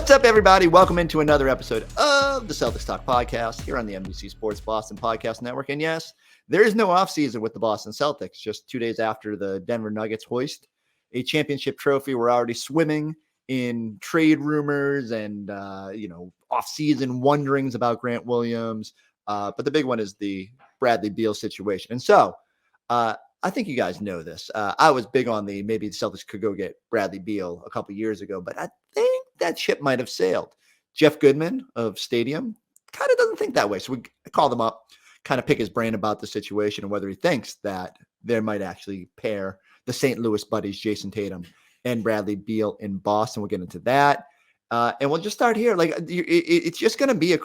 What's up, everybody? Welcome into another episode of the Celtics Talk podcast here on the NBC Sports Boston podcast network. And yes, there is no offseason with the Boston Celtics. Just 2 days after the Denver Nuggets hoist a championship trophy, we're already swimming in trade rumors and, offseason wonderings about Grant Williams. But the big one is the Bradley Beal situation. And so I think you guys know this. I was big on maybe the Celtics could go get Bradley Beal a couple years ago, but I think that ship might have sailed. Jeff Goodman of Stadium kind of doesn't think that way. So we called him up, kind of pick his brain about the situation and whether he thinks that there might actually pair the St. Louis buddies, Jason Tatum and Bradley Beal in Boston. We'll get into that. And we'll just start here. It's just going to be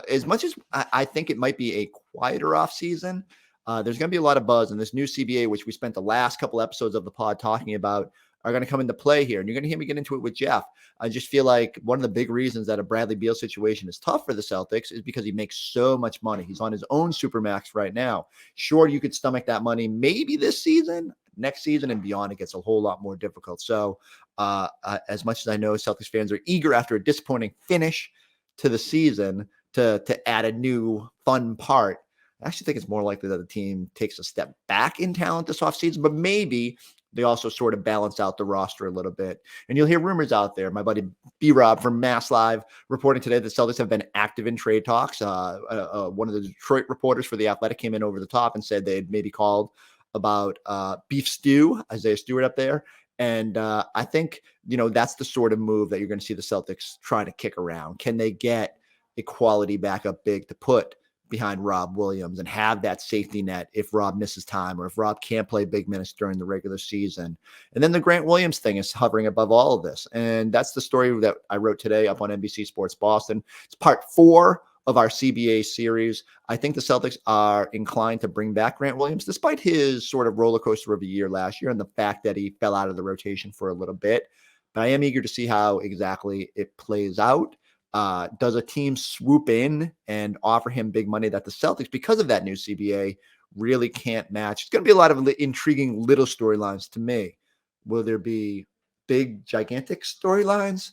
as much as I think it might be a quieter offseason. There's going to be a lot of buzz, and this new CBA, which we spent the last couple episodes of the pod talking about, are going to come into play here. And you're going to hear me get into it with Jeff. I just feel like one of the big reasons that a Bradley Beal situation is tough for the Celtics is because he makes so much money. He's on his own supermax right now. Sure, you could stomach that money maybe this season. Next season and beyond, it gets a whole lot more difficult. So as much as I know Celtics fans are eager after a disappointing finish to the season to add a new fun part, I actually think it's more likely that the team takes a step back in talent this offseason, but maybe they also sort of balance out the roster a little bit. And you'll hear rumors out there. My buddy B-Rob from Mass Live reporting today that Celtics have been active in trade talks. One of the Detroit reporters for The Athletic came in over the top and said they had maybe called about beef stew, Isaiah Stewart up there. And I think, that's the sort of move that you're going to see the Celtics trying to kick around. Can they get a quality backup big to put behind Rob Williams and have that safety net if Rob misses time or if Rob can't play big minutes during the regular season? And then the Grant Williams thing is hovering above all of this. And that's the story that I wrote today up on NBC Sports Boston. It's part 4 of our CBA series. I think the Celtics are inclined to bring back Grant Williams, despite his sort of roller coaster of a year last year and the fact that he fell out of the rotation for a little bit. But I am eager to see how exactly it plays out. Does a team swoop in and offer him big money that the Celtics, because of that new CBA, really can't match? It's going to be a lot of intriguing little storylines to me. Will there be big, gigantic storylines?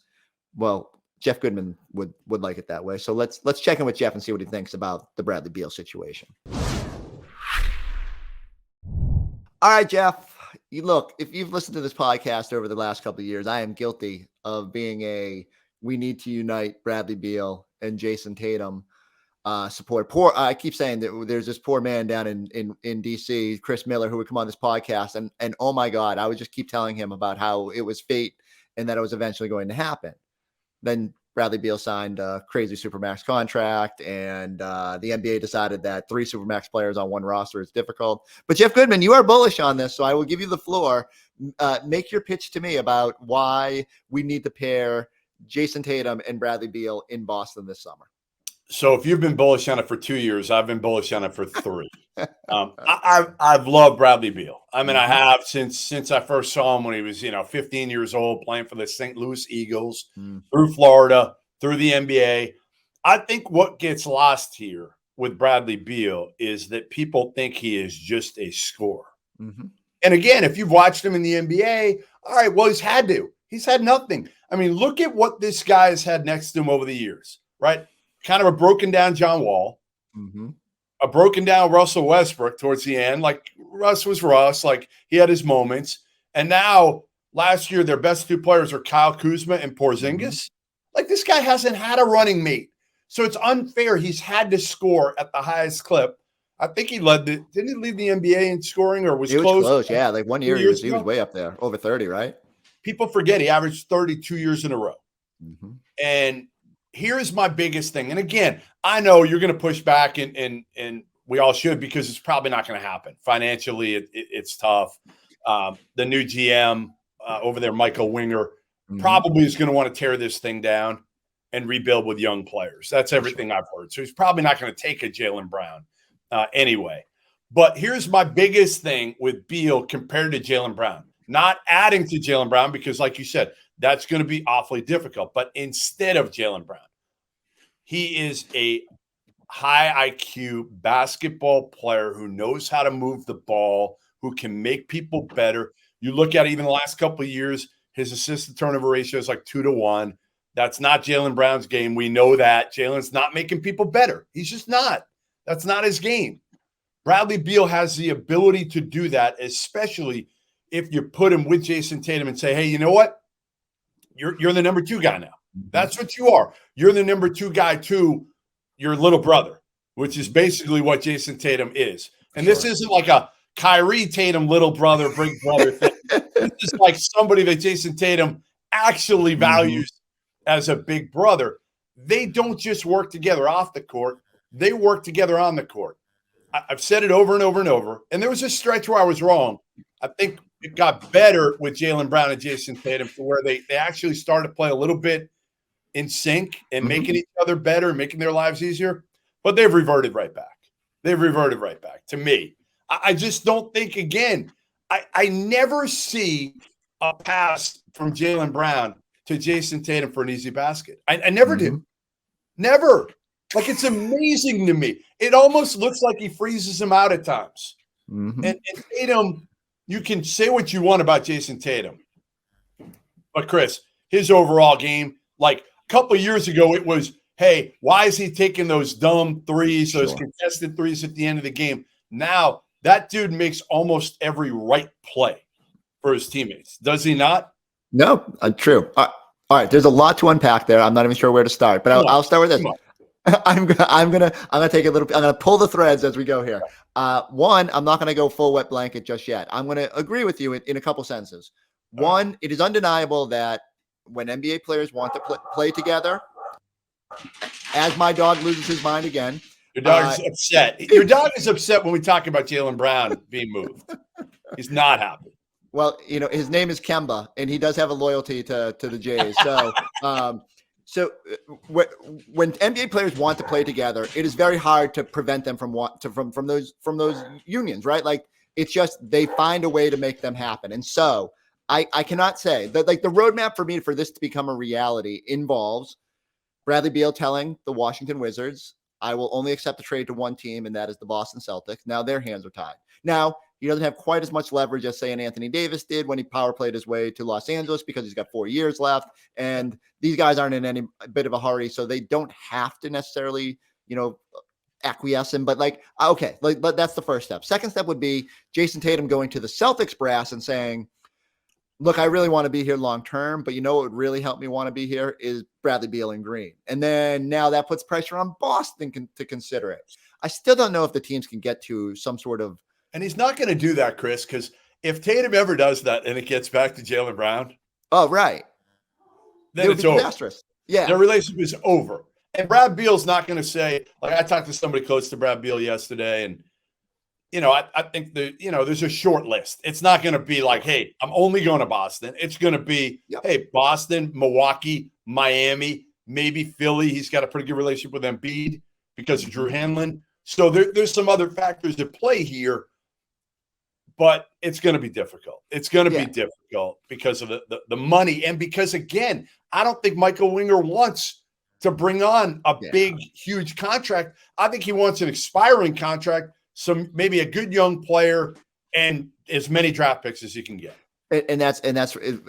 Well, Jeff Goodman would like it that way. So let's check in with Jeff and see what he thinks about the Bradley Beal situation. All right, Jeff. Look, if you've listened to this podcast over the last couple of years, I am guilty of being we need to unite Bradley Beal and Jason Tatum support. I keep saying that there's this poor man down in DC, Chris Miller, who would come on this podcast. And oh my God, I would just keep telling him about how it was fate and that it was eventually going to happen. Then Bradley Beal signed a crazy Supermax contract, and the NBA decided that 3 Supermax players on one roster is difficult. But Jeff Goodman, you are bullish on this, so I will give you the floor. Make your pitch to me about why we need to pair Jason Tatum and Bradley Beal in Boston this summer. So if you've been bullish on it for 2 years, I've been bullish on it for 3. I've loved Bradley Beal. I mean, I have since I first saw him when he was, 15 years old, playing for the St. Louis Eagles, through Florida, through the NBA. I think what gets lost here with Bradley Beal is that people think he is just a scorer. Mm-hmm. And again, if you've watched him in the NBA, all right, well, he's had nothing. I mean, look at what this guy has had next to him over the years, right? Kind of a broken down John Wall, a broken down Russell Westbrook towards the end. Like Russ was Russ, like he had his moments. And now last year, their best 2 players are Kyle Kuzma and Porzingis. Like this guy hasn't had a running mate. So it's unfair. He's had to score at the highest clip. I think he didn't he lead the NBA in scoring or was he close? Was close. Yeah. Like 1 year he was way up there, over 30, right? People forget he averaged 32 years in a row. And here's my biggest thing. And again, I know you're going to push back and we all should, because it's probably not going to happen. Financially, it's tough. The new GM over there, Michael Winger, probably is going to want to tear this thing down and rebuild with young players. That's everything I've heard. So he's probably not going to take a Jaylen Brown anyway. But here's my biggest thing with Beal compared to Jaylen Brown. Not adding to Jaylen Brown because, like you said, that's going to be awfully difficult. But instead of Jaylen Brown, he is a high IQ basketball player who knows how to move the ball, who can make people better. You look at even the last couple of years, his assist to turnover ratio is like 2 to 1. That's not Jaylen Brown's game. We know that. Jaylen's not making people better. He's just not. That's not his game. Bradley Beal has the ability to do that, especially if you put him with Jason Tatum and say, hey, you know what? You're the number 2 guy now. That's what you are. You're the number 2 guy to your little brother, which is basically what Jason Tatum is. And this isn't like a Kyrie Tatum little brother, big brother thing. This is like somebody that Jason Tatum actually values as a big brother. They don't just work together off the court. They work together on the court. I've said it over and over and over. And there was a stretch where I was wrong. I think it got better with Jaylen Brown and Jason Tatum to where they actually started to play a little bit in sync and making each other better, making their lives easier. But they've reverted right back. They've reverted right back to me. I just don't think, again, I never see a pass from Jaylen Brown to Jason Tatum for an easy basket. I never do. Never. Like, it's amazing to me. It almost looks like he freezes him out at times. And Tatum, you can say what you want about Jason Tatum. But, Chris, his overall game, like a couple of years ago, it was, hey, why is he taking those dumb threes, those contested threes at the end of the game? Now, that dude makes almost every right play for his teammates. Does he not? No, True. All right. There's a lot to unpack there. I'm not even sure where to start, but I'll start with this. I'm gonna take a little. I'm gonna pull the threads as we go here. One, I'm not gonna go full wet blanket just yet. I'm gonna agree with you in a couple senses. One, it is undeniable that when NBA players want to play together, as my dog loses his mind again. Your dog is upset. Your dog is upset when we talk about Jaylen Brown being moved. He's not happy. Well, his name is Kemba, and he does have a loyalty to the Jays. So, when NBA players want to play together, it is very hard to prevent them from those unions, right? Like, it's just they find a way to make them happen. And so, I cannot say that, like, the roadmap for me for this to become a reality involves Bradley Beal telling the Washington Wizards, I will only accept a trade to one team, and that is the Boston Celtics. Now their hands are tied. Now, he doesn't have quite as much leverage as, say, an Anthony Davis did when he power played his way to Los Angeles because he's got 4 years left. And these guys aren't in any bit of a hurry, so they don't have to necessarily, acquiesce him. But but that's the first step. Second step would be Jason Tatum going to the Celtics brass and saying, look, I really want to be here long term, but what would really help me want to be here is Bradley Beal and Green. And then now that puts pressure on Boston to consider it. I still don't know if the teams can get to some sort of. And he's not going to do that, Chris, because if Tatum ever does that and it gets back to Jaylen Brown. Oh, right. Then it's over. Disastrous. Yeah. Their relationship is over. And Brad Beal's not going to say, like, I talked to somebody close to Brad Beal yesterday, and I think there's a short list. It's not going to be like, hey, I'm only going to Boston. It's going to be, hey, Boston, Milwaukee, Miami, maybe Philly. He's got a pretty good relationship with Embiid because of Drew Hanlon. So there's some other factors at play here, but it's going to be difficult. It's going to be difficult because of the money. And because, again, I don't think Michael Winger wants to bring on a big, huge contract. I think he wants an expiring contract. Maybe a good young player and as many draft picks as you can get. And that's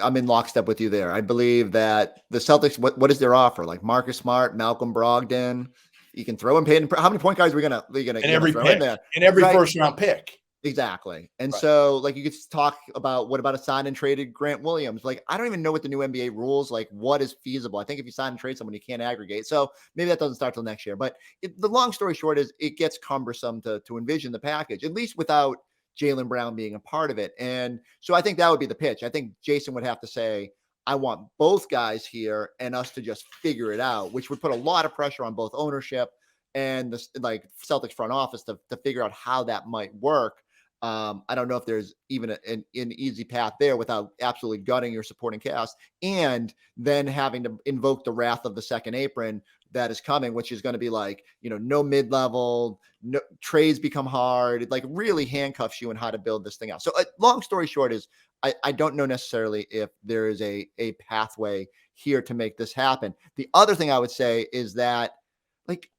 I'm in lockstep with you there. I believe that the Celtics, what is their offer? Like Marcus Smart, Malcolm Brogdon, you can throw in Payton. How many point guards are we gonna throw in there? In every first round pick. Exactly. And so, like, you could talk about, what about a signed and traded Grant Williams? Like, I don't even know what the new NBA rules, like, what is feasible. I think if you sign and trade someone, you can't aggregate. So maybe that doesn't start till next year. But the long story short is it gets cumbersome to envision the package, at least without Jaylen Brown being a part of it. And so I think that would be the pitch. I think Jason would have to say, I want both guys here and us to just figure it out, which would put a lot of pressure on both ownership and the Celtics front office to figure out how that might work. I don't know if there's even an easy path there without absolutely gutting your supporting cast and then having to invoke the wrath of the second apron that is coming, which is going to be like, no mid-level, no trades become hard. It like really handcuffs you in how to build this thing out. So long story short is I don't know necessarily if there is a pathway here to make this happen. The other thing I would say is that, like,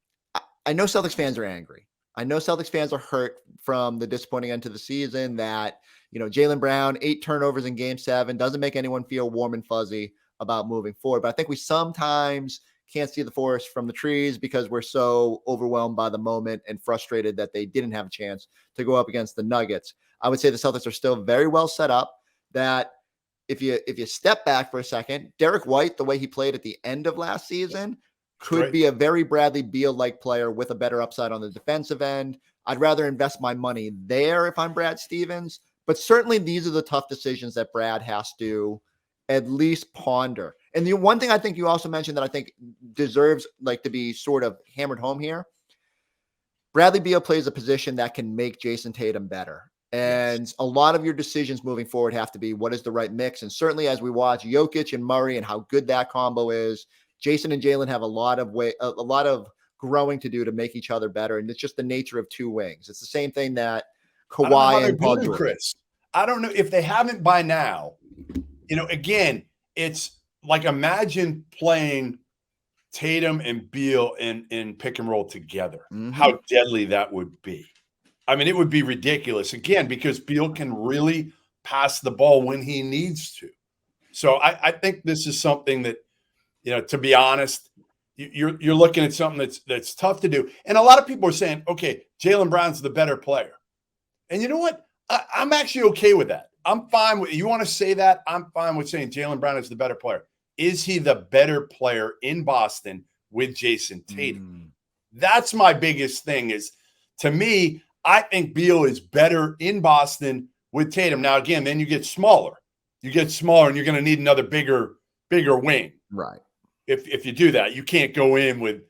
I know Celtics fans are angry. I know Celtics fans are hurt from the disappointing end to the season that, Jaylen Brown, 8 turnovers in game 7 doesn't make anyone feel warm and fuzzy. about moving forward. But I think we sometimes can't see the forest from the trees because we're so overwhelmed by the moment and frustrated that they didn't have a chance to go up against the Nuggets. I would say the Celtics are still very well set up. That if you step back for a second, Derek White, the way he played at the end of last season, could be a very Bradley Beal-like player with a better upside on the defensive end. I'd rather invest my money there if I'm Brad Stevens, but certainly these are the tough decisions that Brad has to at least ponder. And the one thing I think you also mentioned that I think deserves like to be sort of hammered home here, Bradley Beal plays a position that can make Jason Tatum better. And a lot of your decisions moving forward have to be what is the right mix. And certainly as we watch Jokic and Murray and how good that combo is, Jason and Jaylen have a lot of growing to do to make each other better. And it's just the nature of two wings. It's the same thing that Kawhi and Paul George. Chris, I don't know if they haven't by now. Again, it's like imagine playing Tatum and Beal in pick and roll together. Mm-hmm. How deadly that would be. I mean, it would be ridiculous, again, because Beal can really pass the ball when he needs to. So I think this is something that, to be honest, you're looking at something that's tough to do. And a lot of people are saying, okay, Jaylen Brown's the better player. And you know what? I'm actually okay with that. I'm fine with, you want to say that? I'm fine with saying Jaylen Brown is the better player. Is he the better player in Boston with Jason Tatum? That's my biggest thing is, to me, I think Beal is better in Boston with Tatum. Now, again, then you get smaller. You get smaller and you're going to need another bigger wing. Right. If you do that, you can't go in with,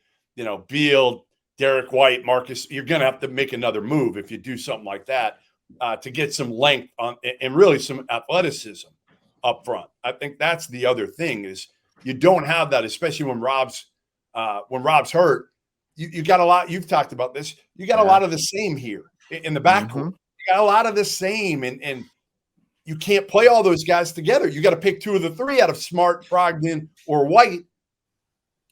Beal, Derek White, Marcus. You're going to have to make another move if you do something like that. To get some length on and really some athleticism up front. I think that's the other thing is you don't have that, especially when Rob's hurt. You got a lot. You've talked about this. You got a lot of the same here in the backcourt. Mm-hmm. You got a lot of the same, and you can't play all those guys together. You got to pick two of the three out of Smart, Brogdon, or White.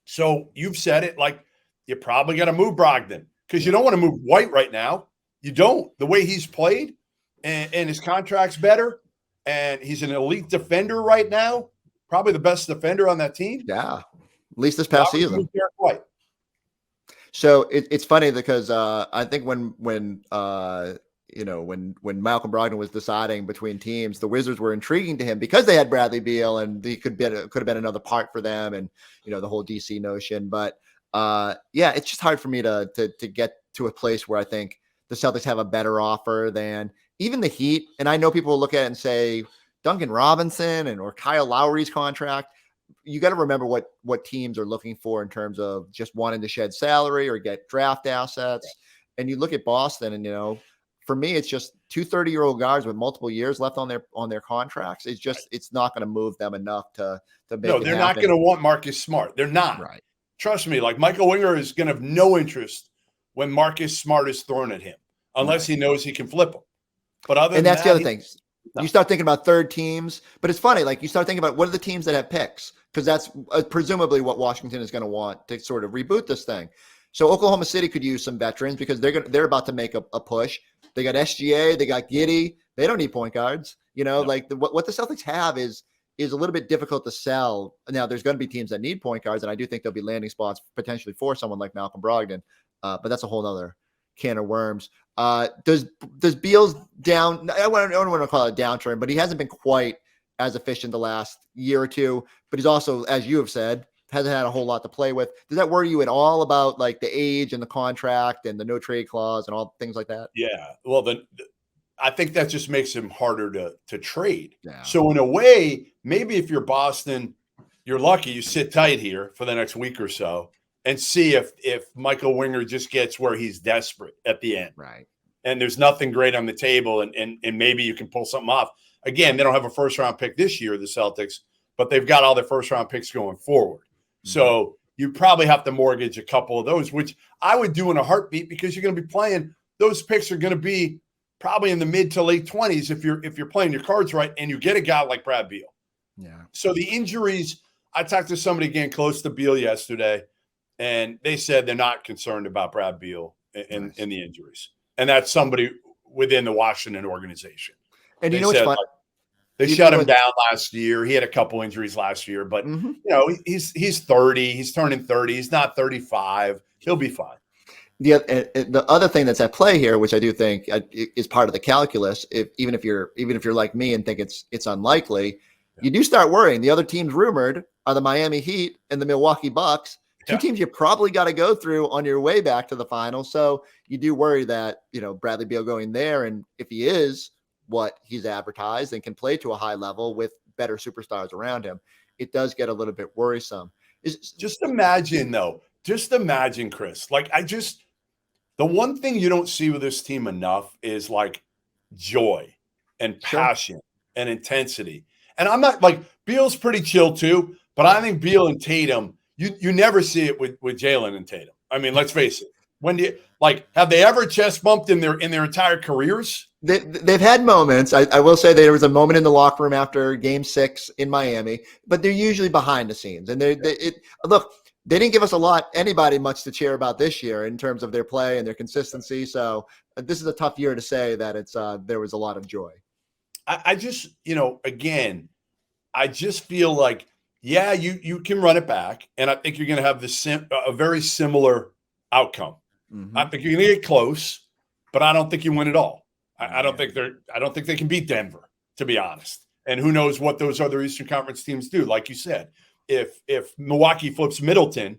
So you've said it, like you probably got to move Brogdon because you don't want to move White right now. You don't. The way he's played and his contract's better and he's an elite defender right now, probably the best defender on that team. Yeah, at least this past season. White. So it's funny because I think when Malcolm Brogdon was deciding between teams, the Wizards were intriguing to him because they had Bradley Beal and he could have been another part for them and, the whole DC notion. But it's just hard for me to get to a place where I think the Celtics have a better offer than even the Heat. And I know people will look at it and say Duncan Robinson or Kyle Lowry's contract. You got to remember what teams are looking for in terms of just wanting to shed salary or get draft assets. And you look at Boston and, for me, it's just 2 30-year-old guards with multiple years left on their contracts. It's not going to move them enough to make it happen. No, they're not going to want Marcus Smart. They're not. Right. Trust me, like Michael Winger is going to have no interest when Marcus Smart is thrown at him, unless he knows he can flip them. But that's the other thing. You start thinking about third teams, but it's funny. Like you start thinking about what are the teams that have picks, because that's presumably what Washington is going to want to sort of reboot this thing. So Oklahoma City could use some veterans because they're about to make a push. They got SGA, they got Giddey. They don't need point guards. Like what the Celtics have is a little bit difficult to sell. Now there's going to be teams that need point guards, and I do think there'll be landing spots potentially for someone like Malcolm Brogdon. But that's a whole other can of worms. Does Beal's down? I don't want to call it a downturn, but he hasn't been quite as efficient the last year or two. But he's also, as you have said, hasn't had a whole lot to play with. Does that worry you at all about like the age and the contract and the no trade clause and all things like that? Yeah. Well, I think that just makes him harder to trade. Yeah. So in a way, maybe if you're Boston, you're lucky you sit tight here for the next week or so and see if Michael Winger just gets where he's desperate at the end. Right. And there's nothing great on the table and maybe you can pull something off. Again, they don't have a first round pick this year, the Celtics, but they've got all their first round picks going forward. Mm-hmm. So you probably have to mortgage a couple of those, which I would do in a heartbeat because you're going to be playing. Those picks are going to be probably in the mid to late 20s if you're playing your cards right and you get a guy like Brad Beal. Yeah. So the injuries, I talked to somebody again close to Beal yesterday, and they said they're not concerned about Brad Beal and the injuries. And that's somebody within the Washington organization. And you know what's fun? They shut him down last year. He had a couple injuries last year, but he's 30. He's turning 30. He's not 35. He'll be fine. The other thing that's at play here, which I do think is part of the calculus, even if you're like me and think it's unlikely, you do start worrying. The other teams rumored are the Miami Heat and the Milwaukee Bucks, two teams you probably got to go through on your way back to the final. So you do worry that Bradley Beal going there, and if he is what he's advertised and can play to a high level with better superstars around him, it does get a little bit worrisome. Just imagine, Chris, the one thing you don't see with this team enough is like joy and passion and intensity. And I'm not Beal's pretty chill too, but I think Beal and Tatum, you never see it with Jaylen and Tatum. I mean, let's face it. When do you have they ever chest bumped in their entire careers? They've had moments. I will say there was a moment in the locker room after Game 6 in Miami, but they're usually behind the scenes. And look, they didn't give us anybody much to cheer about this year in terms of their play and their consistency. So this is a tough year to say that there was a lot of joy. I just, again, I just feel like, you can run it back, and I think you're going to have a very similar outcome. Mm-hmm. I think you're going to get close, but I don't think you win it all. I don't think they can beat Denver, to be honest. And who knows what those other Eastern Conference teams do. Like you said, if Milwaukee flips Middleton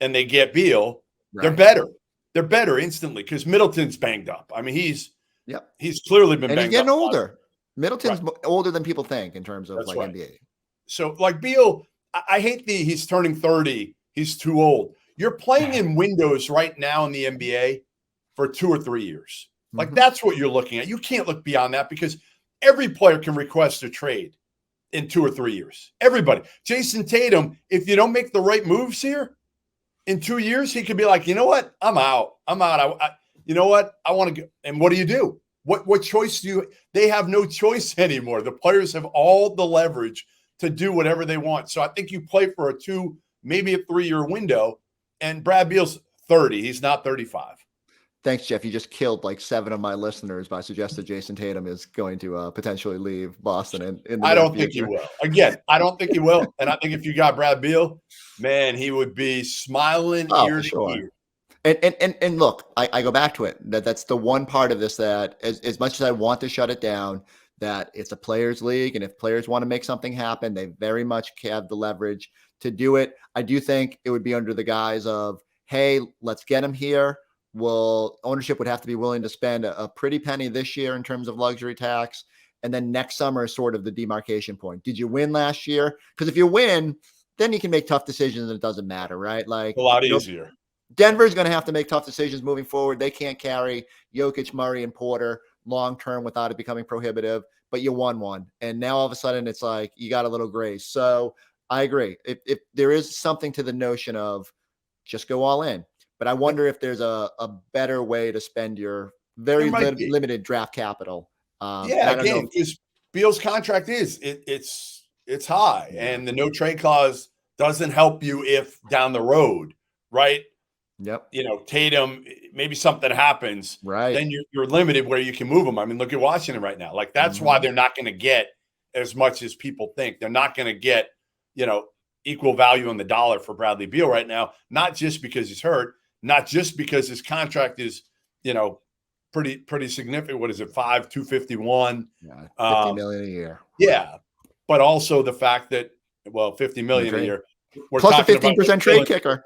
and they get Beal, they're better. They're better instantly because Middleton's banged up. I mean, he's clearly been banged up. And he's getting older. Middleton's older than people think in terms of NBA. So Beal, I hate he's turning 30. He's too old. You're playing in windows right now in the NBA for 2 or 3 years. That's what you're looking at. You can't look beyond that because every player can request a trade in 2 or 3 years. Everybody. Jason Tatum, if you don't make the right moves here in 2 years, he could be like, you know what? I'm out. You know what? I want to go. And what do? What choice do you? They have no choice anymore. The players have all the leverage to do whatever they want. So I think you play for a 2, maybe a 3-year window. And Brad Beal's 30. He's not 35. Thanks, Jeff. You just killed 7 of my listeners by suggesting Jason Tatum is going to potentially leave Boston. I don't think he will. Again, I don't think he will. And I think if you got Brad Beal, man, he would be smiling ear to ear. And look, I go back to it. That's the one part of this that as much as I want to shut it down, that it's a players' league. And if players want to make something happen, they very much have the leverage to do it. I do think it would be under the guise of, hey, let's get him here. Ownership would have to be willing to spend a pretty penny this year in terms of luxury tax. And then next summer is sort of the demarcation point. Did you win last year? Because if you win, then you can make tough decisions and it doesn't matter, right? A lot easier. Denver's going to have to make tough decisions moving forward. They can't carry Jokic, Murray, and Porter long-term without it becoming prohibitive, but you won one. And now all of a sudden it's like you got a little grace. So I agree. If there is something to the notion of just go all in, but I wonder if there's a better way to spend your very limited draft capital. Again, because Beal's contract it's high, and the no trade clause doesn't help you if down the road, right? Yep. Tatum, maybe something happens, right? Then you're limited where you can move them. I mean, look at Washington right now. That's why they're not going to get as much as people think. They're not going to get, equal value on the dollar for Bradley Beal right now. Not just because he's hurt, not just because his contract is, pretty significant. What is it? $251 $50 million a year. Yeah, but also the fact that $50 million a year. Plus a 15% trade kicker,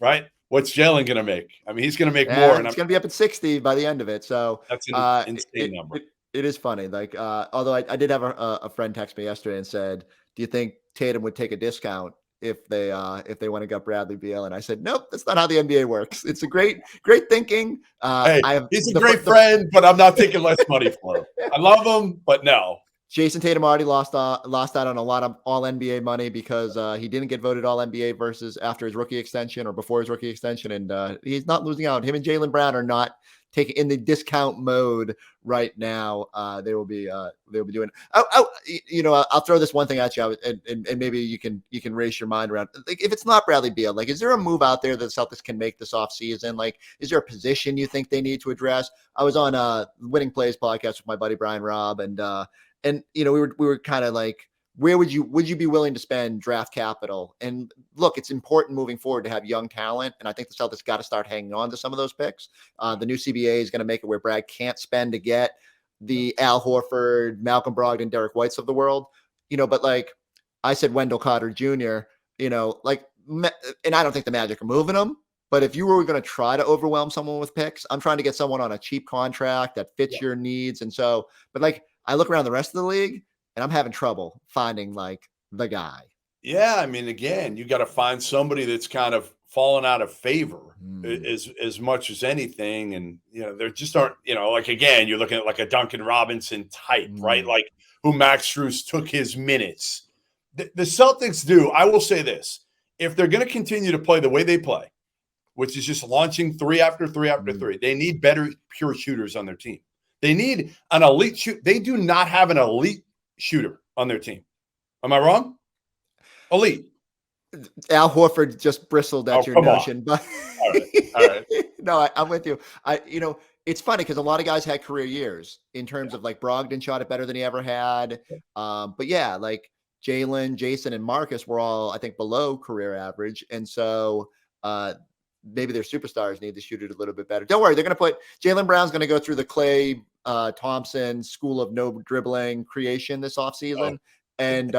right? What's Jaylen going to make? I mean, he's going to make more. And it's going to be up at 60 by the end of it. So that's an insane number. It is funny. Although I did have a friend text me yesterday and said, do you think Tatum would take a discount if they want to get Bradley Beal? And I said, nope, that's not how the NBA works. It's a great thinking. He's a great friend, but I'm not taking less money for him. I love him, but no. Jason Tatum already lost out on a lot of all NBA money because he didn't get voted all NBA versus after his rookie extension or before his rookie extension. And he's not losing out. Him and Jaylen Brown are not taking in the discount mode right now. They will be doing. I'll throw this one thing at you, and maybe you can race your mind around. If it's not Bradley Beal, is there a move out there that the Celtics can make this offseason? Is there a position you think they need to address? I was on Winning Plays podcast with my buddy Brian Robb, and And, we were kind of like, where would you be willing to spend draft capital? And look, it's important moving forward to have young talent. And I think the Celtics got to start hanging on to some of those picks. The new CBA is going to make it where Brad can't spend to get the Al Horford, Malcolm Brogdon, Derek Whites of the world, but like I said, Wendell Carter Jr., and I don't think the Magic are moving him. But if you were going to try to overwhelm someone with picks, I'm trying to get someone on a cheap contract that fits your needs. And so, but like I look around the rest of the league and I'm having trouble finding like the guy. Yeah. I mean, again, you got to find somebody that's kind of fallen out of favor as much as anything. And, there just aren't, like, again, you're looking at like a Duncan Robinson type, right? Like who Max Strus took his minutes. The Celtics do. I will say this. If they're going to continue to play the way they play, which is just launching three after three after three, they need better pure shooters on their team. They need an elite shoot. They do not have an elite shooter on their team. Am I wrong? Elite. Al Horford just bristled at your notion, but all right. No, I'm with you. It's funny because a lot of guys had career years in terms of like Brogdon shot it better than he ever had. But yeah, like Jaylen, Jason, and Marcus were all, I think, below career average. And so maybe their superstars need to shoot it a little bit better. Don't worry. They're going to put Jaylen Brown's going to go through the Klay Thompson school of no dribbling creation this offseason. And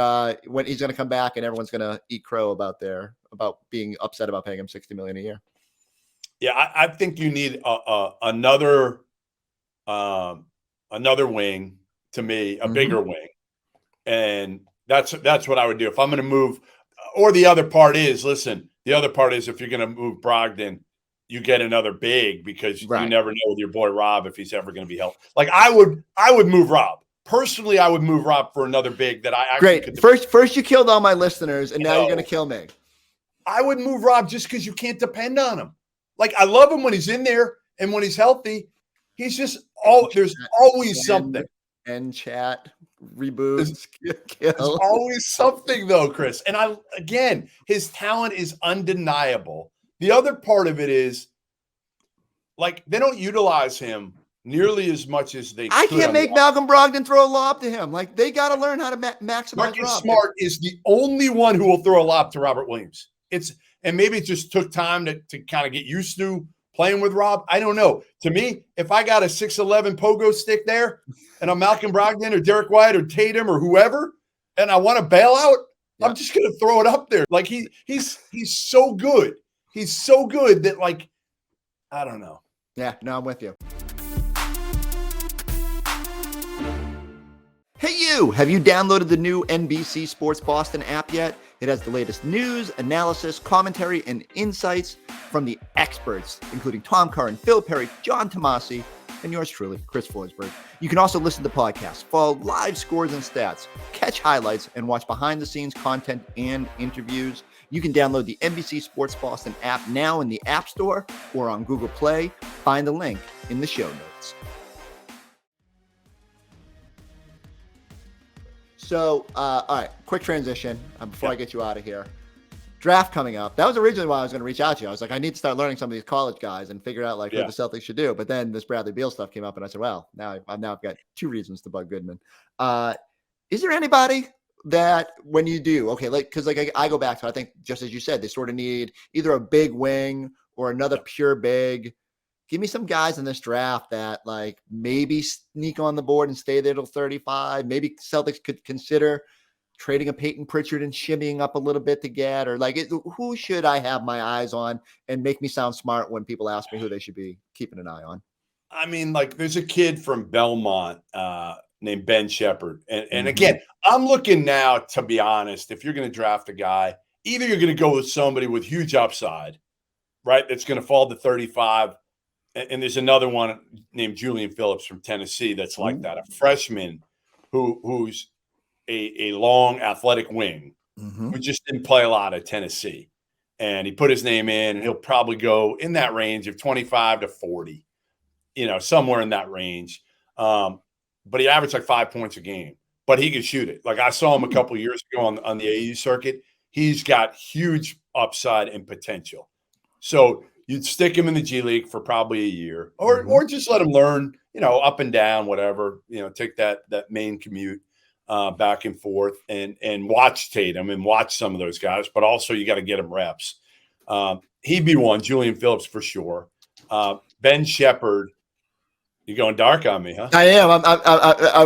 when he's going to come back and everyone's going to eat crow about being upset about paying him $60 million a year. Yeah. I think you need another wing, to me, a bigger wing. And that's what I would do. If I'm going to move, or the other part is if you're going to move Brogdon, you get another big because you never know with your boy Rob if he's ever going to be healthy. Like I would move Rob. Personally, I would move Rob for another big that I actually could. First you killed all my listeners, and now you're going to kill me. I would move Rob just because you can't depend on him. Like I love him when he's in there and when he's healthy. He's just there's always something. And chat. Reboots, There's always something though, Chris. And his talent is undeniable. The other part of it is like they don't utilize him nearly as much as they I can't make Malcolm Brogdon throw a lob to him. Like they got to learn how to maximize Marcus Rob. Smart is the only one who will throw a lob to Robert Williams. And maybe it just took time to kind of get used to playing with Rob. I don't know. To me, if I got a 6'11" pogo stick there and I'm Malcolm Brogdon or Derek White or Tatum or whoever, and I want to bail out, I'm just going to throw it up there. Like he's so good. He's so good that like, I don't know. Yeah, no, I'm with you. Hey you, have you downloaded the new NBC Sports Boston app yet? It has the latest news, analysis, commentary, and insights from the experts, including Tom Curran, Phil Perry, John Tomasi, and yours truly, Chris Forsberg. You can also listen to podcasts, follow live scores and stats, catch highlights, and watch behind-the-scenes content and interviews. You can download the NBC Sports Boston app now in the App Store or on Google Play. Find the link in the show notes. So, all right, quick transition before I get you out of here. Draft coming up. That was originally why I was going to reach out to you. I was like, I need to start learning some of these college guys and figure out like what the Celtics should do. But then this Bradley Beal stuff came up, and I said, well, now I've got two reasons to bug Goodman. Is there anybody that when you do, okay, like because like I go back to, I think just as you said, they sort of need either a big wing or another pure big. Give me some guys in this draft that like maybe sneak on the board and stay there till 35. Maybe Celtics could consider trading a Peyton Pritchard and shimmying up a little bit to get, or like who should I have my eyes on and make me sound smart when people ask me who they should be keeping an eye on? I mean, like there's a kid from Belmont named Ben Shepherd. And again, I'm looking now, to be honest, if you're going to draft a guy, either you're going to go with somebody with huge upside, right? That's going to fall to 35. And there's another one named Julian Phillips from Tennessee that's like that, a freshman who's a long athletic wing who just didn't play a lot at Tennessee. And he put his name in, and he'll probably go in that range of 25 to 40, somewhere in that range. But he averaged like 5 points a game, but he could shoot it. Like I saw him a couple of years ago on the AU circuit. He's got huge upside and potential. So you'd stick him in the G League for probably a year or just let him learn, up and down, whatever, take that main commute. back and forth, and watch Tatum and watch some of those guys. But also you got to get him reps. He'd be one. Julian Phillips for sure. Ben Shepherd. You going dark on me, huh? I am.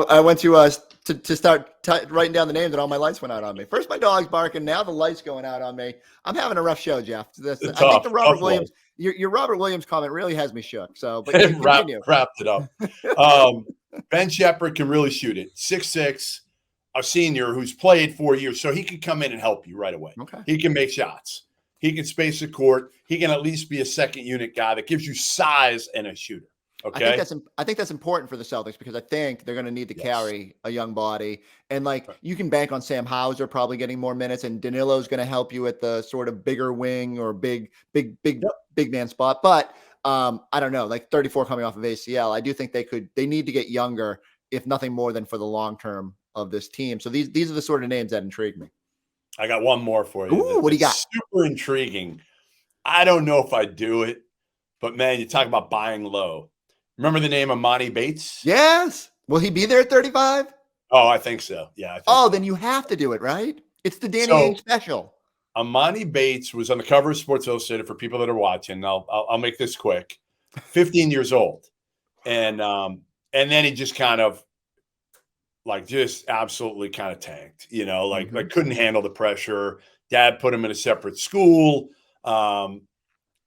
I went to start writing down the names, and all my lights went out on me. First, my dog's barking. Now the lights going out on me. I'm having a rough show, Jeff. I think the Robert Williams, your Robert Williams comment really has me shook. So, but continue. Wrapped it up. Ben Shepherd can really shoot it. 6'6", a senior who's played 4 years, so he can come in and help you right away. Okay. He can make shots. He can space the court. He can at least be a second unit guy that gives you size and a shooter. Okay. I think that's important for the Celtics because I think they're going to need to carry a young body, and you can bank on Sam Hauser probably getting more minutes, and Danilo's going to help you at the sort of bigger wing or big man spot. But I don't know, 34 coming off of ACL. I do think they need to get younger, if nothing more than for the long term of this team. So these are the sort of names that intrigue me. I got one more for you. Ooh, what do you got? Super intriguing. I don't know if I do it, but man, you talk about buying low. Remember the name Amani Bates? Yes. Will he be there at 35? Oh, I think so. Yeah. Then you have to do it, right? It's the Danny Ainge special. Amani Bates was on the cover of Sports Illustrated for people that are watching. I'll make this quick. 15 years old, and then he just kind of just absolutely kind of tanked. Couldn't handle the pressure. Dad put him in a separate school.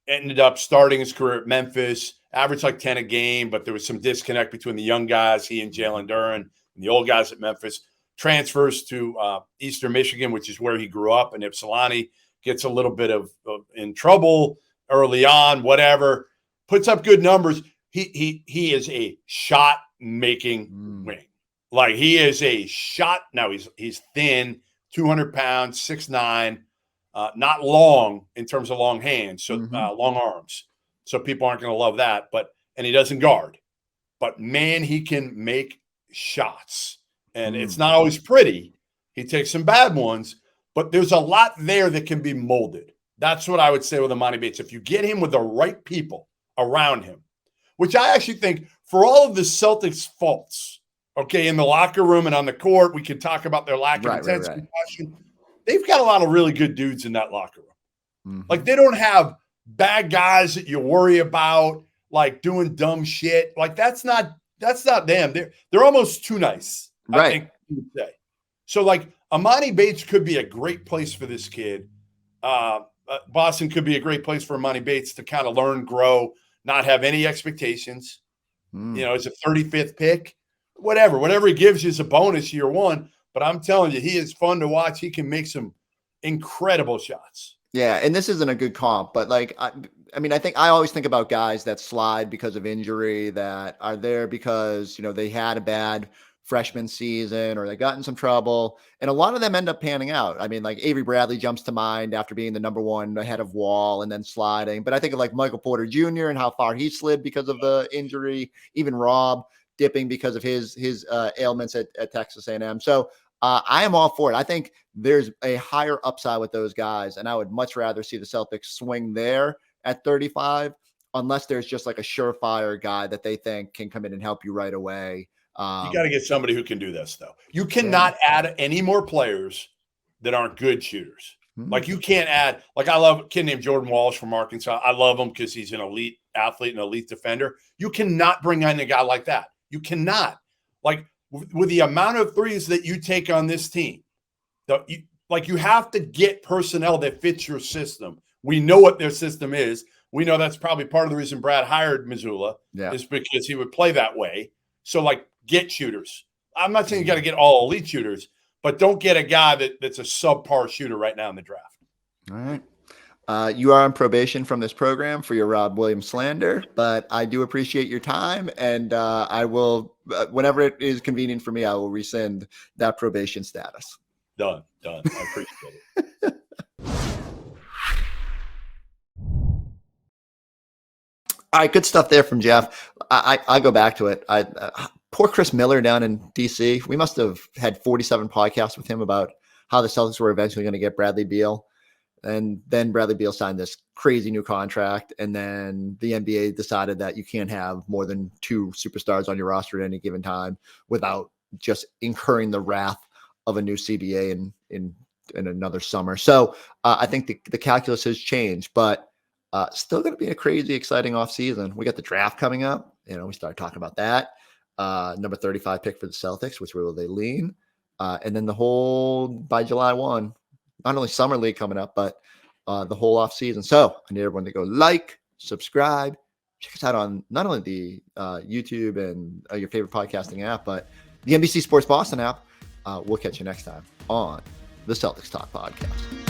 Ended up starting his career at Memphis. Averaged 10 a game, but there was some disconnect between the young guys, he and Jalen Duren, and the old guys at Memphis. Transfers to Eastern Michigan, which is where he grew up, and Ypsilanti gets a little bit of in trouble early on, whatever. Puts up good numbers. He is a shot-making wing. He is a shot. Now he's thin, 200 pounds, 6'9", not long in terms of long hands, so long arms. So people aren't going to love that, and he doesn't guard. But man, he can make shots. And it's not always pretty. He takes some bad ones, but there's a lot there that can be molded. That's what I would say with Amani Bates. If you get him with the right people around him, which I actually think for all of the Celtics' faults, in the locker room and on the court, we could talk about their lack of intensity. Right. They've got a lot of really good dudes in that locker room. They don't have bad guys that you worry about, doing dumb shit. That's not them. They're almost too nice. Right. I think you would say. So Amani Bates could be a great place for this kid. Boston could be a great place for Amani Bates to kind of learn, grow, not have any expectations. As a 35th pick, whatever he gives you is a bonus year one. But I'm telling you, he is fun to watch. He can make some incredible shots. Yeah, and this isn't a good comp, but I think I always think about guys that slide because of injury, that are there because, they had a bad freshman season or they got in some trouble. And a lot of them end up panning out. Avery Bradley jumps to mind after being the number one ahead of Wall and then sliding. But I think of Michael Porter Jr. and how far he slid because of the injury, even Rob dipping because of his ailments at Texas A&M. So I am all for it. I think there's a higher upside with those guys, and I would much rather see the Celtics swing there at 35, unless there's just a surefire guy that they think can come in and help you right away. You got to get somebody who can do this, though. You cannot add any more players that aren't good shooters. You can't add – I love a kid named Jordan Walsh from Arkansas. I love him because he's an elite athlete and elite defender. You cannot bring in a guy like that. You cannot. With the amount of threes that you take on this team, you have to get personnel that fits your system. We know what their system is. We know that's probably part of the reason Brad hired Missoula is because he would play that way. So, get shooters. I'm not saying you got to get all elite shooters, but don't get a guy that's a subpar shooter right now in the draft. All right. You are on probation from this program for your Rob Williams slander, but I do appreciate your time, and I will, whenever it is convenient for me, I will rescind that probation status. Done. I appreciate it. All right, good stuff there from Jeff. I go back to it. Poor Chris Miller down in DC. We must have had 47 podcasts with him about how the Celtics were eventually going to get Bradley Beal. And then Bradley Beal signed this crazy new contract. And then the NBA decided that you can't have more than two superstars on your roster at any given time without just incurring the wrath of a new CBA in another summer. So I think the calculus has changed, but still going to be a crazy, exciting offseason. We got the draft coming up. We started talking about that. Number 35 pick for the Celtics, which way will they lean? And then the whole, by July 1, not only summer league coming up, but the whole offseason. So I need everyone to go like, subscribe, check us out on not only the YouTube and your favorite podcasting app, but the NBC Sports Boston app. We'll catch you next time on the Celtics Talk Podcast.